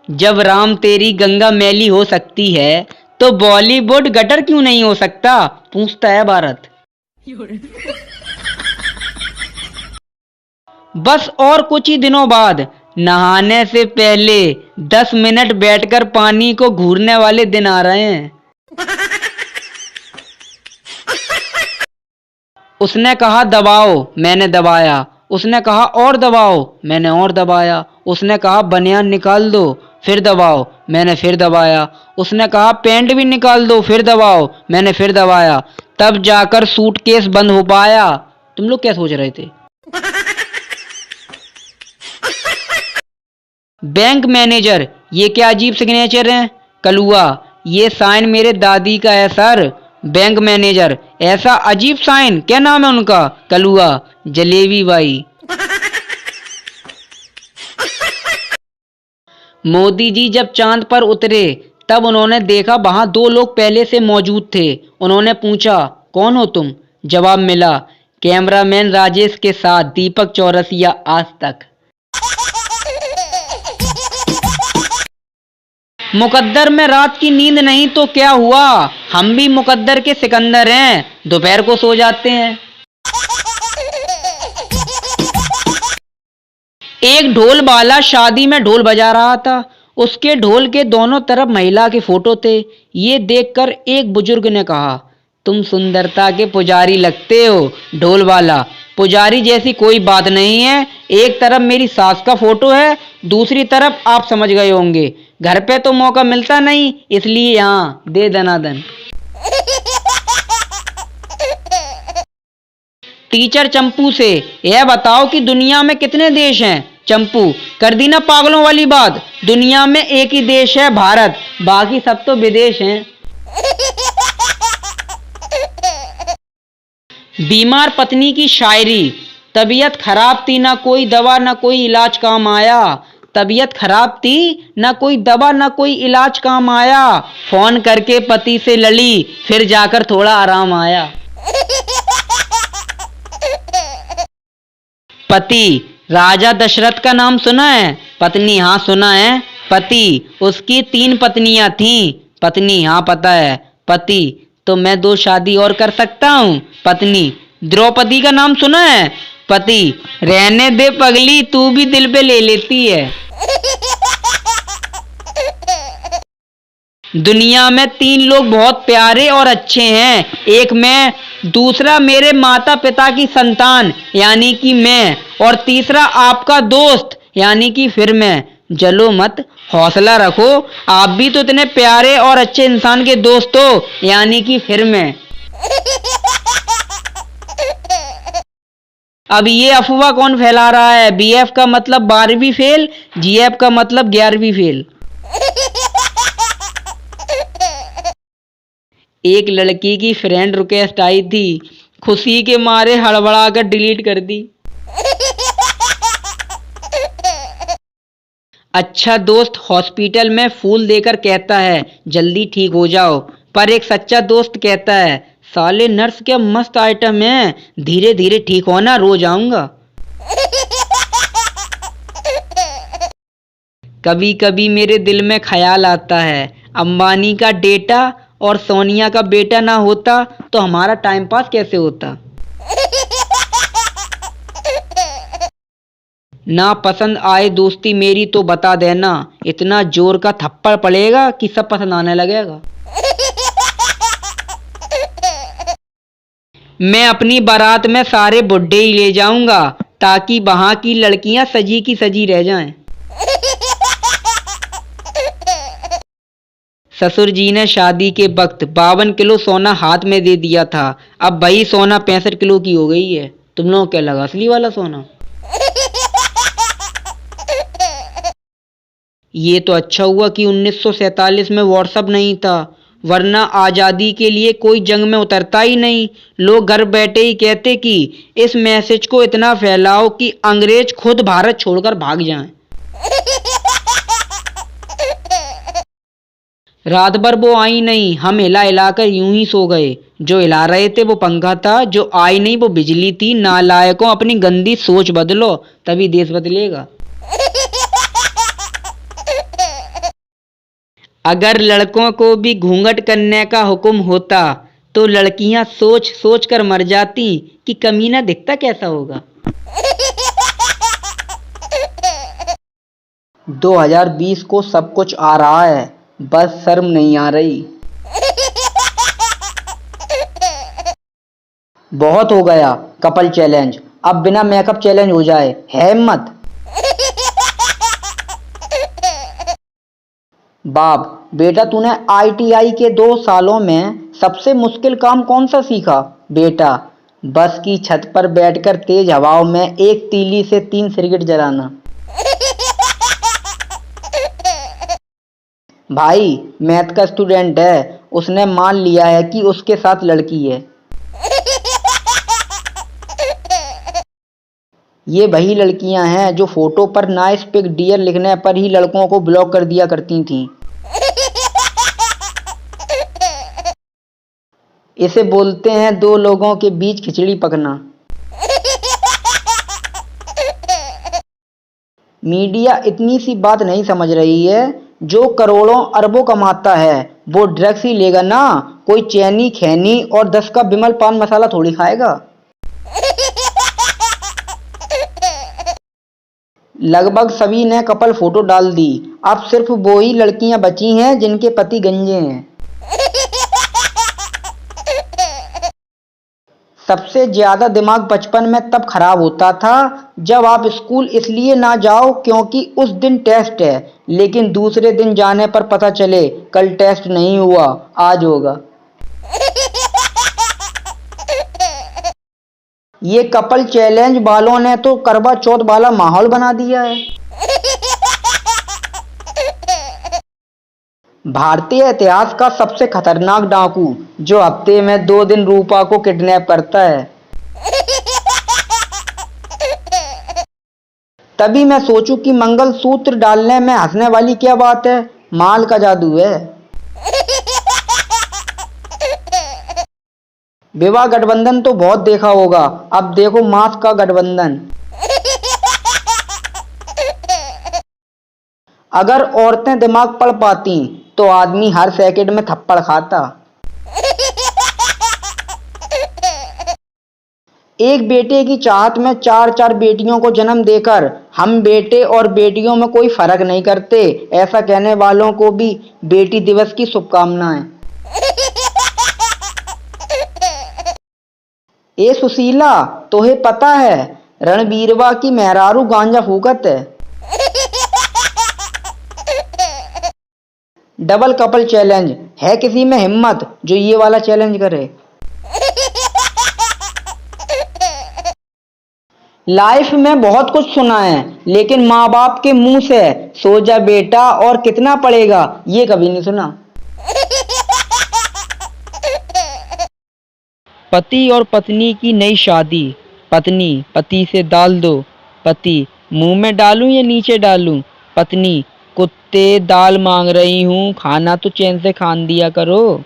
जब राम तेरी गंगा मैली हो सकती है तो बॉलीवुड गटर क्यों नहीं हो सकता, पूछता है भारत। बस और कुछ ही दिनों बाद नहाने से पहले 10 मिनट बैठकर पानी को घूरने वाले दिन आ रहे हैं। उसने कहा दबाओ, मैंने दबाया। उसने कहा और दबाओ, मैंने और दबाया। उसने कहा बनियान निकाल दो, फिर दबाओ, मैंने फिर दबाया। उसने कहा पैंट भी निकाल दो, फिर दबाओ, मैंने फिर दबाया। तब जाकर सूटकेस बंद हो पाया। तुम लोग क्या सोच रहे थे? बैंक मैनेजर, ये क्या अजीब सिग्नेचर है? कलुआ, ये साइन मेरे दादी का है सर। बैंक मैनेजर, ऐसा अजीब साइन, क्या नाम है उनका? कलुआ, जलेबी बाई। मोदी जी जब चांद पर उतरे तब उन्होंने देखा वहां 2 लोग पहले से मौजूद थे। उन्होंने पूछा कौन हो तुम? जवाब मिला कैमरामैन राजेश के साथ दीपक चौरसिया, आज तक। मुकद्दर में रात की नींद नहीं तो क्या हुआ, हम भी मुकद्दर के सिकंदर हैं, दोपहर को सो जाते हैं। एक ढोल वाला शादी में ढोल बजा रहा था। उसके ढोल के दोनों तरफ महिला के फोटो थे। ये देखकर एक बुजुर्ग ने कहा तुम सुंदरता के पुजारी लगते हो। ढोल वाला, पुजारी जैसी कोई बात नहीं है। एक तरफ मेरी सास का फोटो है, दूसरी तरफ आप समझ गए होंगे। घर पे तो मौका मिलता नहीं, इसलिए यहाँ दे दनादन। टीचर चंपू से, यह बताओ कि दुनिया में कितने देश हैं? चंपू, कर दी ना पागलों वाली बात, दुनिया में एक ही देश है भारत, बाकी सब तो विदेश हैं। बीमार पत्नी की शायरी, तबीयत खराब थी ना कोई दवा ना कोई इलाज काम आया। तबीयत खराब थी ना कोई दवा ना कोई इलाज काम आया। फोन करके पति से लड़ी, फिर जाकर थोड़ा आराम आया। पति, राजा दशरथ का नाम सुना है? पत्नी, हाँ सुना है। पति, उसकी 3 पत्नियां थीं। पत्नी, हाँ पता है। पति, तो मैं 2 शादी और कर सकता हूँ। पत्नी, द्रौपदी का नाम सुना है? पति, रहने दे पगली, तू भी दिल पे ले लेती है। दुनिया में 3 लोग बहुत प्यारे और अच्छे हैं, एक मैं, दूसरा मेरे माता पिता की संतान यानी कि मैं, और तीसरा आपका दोस्त यानी कि फिर मैं। जलो मत, हौसला रखो, आप भी तो इतने प्यारे और अच्छे इंसान के दोस्त हो यानी कि फिर मैं। अब ये अफवाह कौन फैला रहा है? बीएफ का मतलब 12वीं फेल, जीएफ का मतलब 11वीं फेल। एक लड़की की फ्रेंड रिक्वेस्ट आई थी, खुशी के मारे हड़बड़ा कर डिलीट कर दी। अच्छा दोस्त हॉस्पिटल में फूल देकर कहता है जल्दी ठीक हो जाओ, पर एक सच्चा दोस्त कहता है साले नर्स क्या मस्त आइटम है, धीरे धीरे ठीक होना, रोज आऊंगा। कभी कभी मेरे दिल में ख्याल आता है अंबानी का डेटा और सोनिया का बेटा ना होता तो हमारा टाइम पास कैसे होता। ना पसंद आए दोस्ती मेरी तो बता देना, इतना जोर का थप्पड़ पड़ेगा कि सब पसंद आने लगेगा। मैं अपनी बारात में सारे बुड्ढे ही ले जाऊंगा ताकि वहां की लड़कियां सजी की सजी रह जाएं। ससुर जी ने शादी के वक्त 52 किलो सोना हाथ में दे दिया था, अब वही सोना 65 किलो की हो गई है। तुम लोगों को क्या लगा असली वाला सोना? ये तो अच्छा हुआ कि 1947 में व्हाट्सएप नहीं था, वरना आज़ादी के लिए कोई जंग में उतरता ही नहीं। लोग घर बैठे ही कहते कि इस मैसेज को इतना फैलाओ कि अंग्रेज खुद भारत छोड़कर भाग जाएं। रात भर वो आई नहीं, हम हिला हिलाकर यूं ही सो गए। जो हिला रहे थे वो पंखा था, जो आई नहीं वो बिजली थी। नालायकों, अपनी गंदी सोच बदलो, तभी देश बदलेगा। अगर लड़कों को भी घूंघट करने का हुक्म होता तो लड़कियां सोच सोच कर मर जाती कि कमीना दिखता कैसा होगा। 2020 को सब कुछ आ रहा है, बस शर्म नहीं आ रही। बहुत हो गया कपल चैलेंज, अब बिना मेकअप चैलेंज हो जाए, है हिम्मत? बाप बेटा, तूने आईटीआई के 2 सालों में सबसे मुश्किल काम कौन सा सीखा? बेटा, बस की छत पर बैठकर तेज हवाओं में एक तीली से 3 सिगरेट जलाना। भाई मैथ का स्टूडेंट है, उसने मान लिया है कि उसके साथ लड़की है। ये वही लड़कियां हैं जो फोटो पर नाइस पिक डियर लिखने पर ही लड़कों को ब्लॉक कर दिया करती थीं। इसे बोलते हैं दो लोगों के बीच खिचड़ी पकना। मीडिया इतनी सी बात नहीं समझ रही है, जो करोड़ों अरबों कमाता है वो ड्रग्स ही लेगा ना, कोई चैनी खैनी और 10 का बिमल पान मसाला थोड़ी खाएगा। लगभग सभी ने कपल फोटो डाल दी, अब सिर्फ वो ही लड़कियां बची हैं जिनके पति गंजे हैं। सबसे ज्यादा दिमाग बचपन में तब खराब होता था जब आप स्कूल इसलिए ना जाओ क्योंकि उस दिन टेस्ट है, लेकिन दूसरे दिन जाने पर पता चले कल टेस्ट नहीं हुआ, आज होगा। ये कपल चैलेंज वालों ने तो करवा चौथ वाला माहौल बना दिया है। भारतीय इतिहास का सबसे खतरनाक डाकू जो हफ्ते में 2 दिन रूपा को किडनैप करता है। तभी मैं सोचूं कि मंगलसूत्र डालने में हंसने वाली क्या बात है, माल का जादू है। विवाह गठबंधन तो बहुत देखा होगा, अब देखो मांस का गठबंधन। अगर औरतें दिमाग पढ़ पाती तो आदमी हर सेकंड में थप्पड़ खाता। एक बेटे की चाहत में 4 4 बेटियों को जन्म देकर हम बेटे और बेटियों में कोई फर्क नहीं करते, ऐसा कहने वालों को भी बेटी दिवस की शुभकामनाएं। ए सुशीला, तोहे पता है रणबीरवा की मेहरारू गांजा फूकत है। डबल कपल चैलेंज, है किसी में हिम्मत जो ये वाला चैलेंज करे? लाइफ में बहुत कुछ सुना है, लेकिन माँ बाप के मुंह से सो जा बेटा और कितना पड़ेगा ये कभी नहीं सुना। पति और पत्नी की नई शादी। पत्नी पति से दाल दो। पति मुंह में डालूं या नीचे डालूं? पत्नी कुत्ते दाल मांग रही हूँ, खाना तो चैन से खान दिया करो।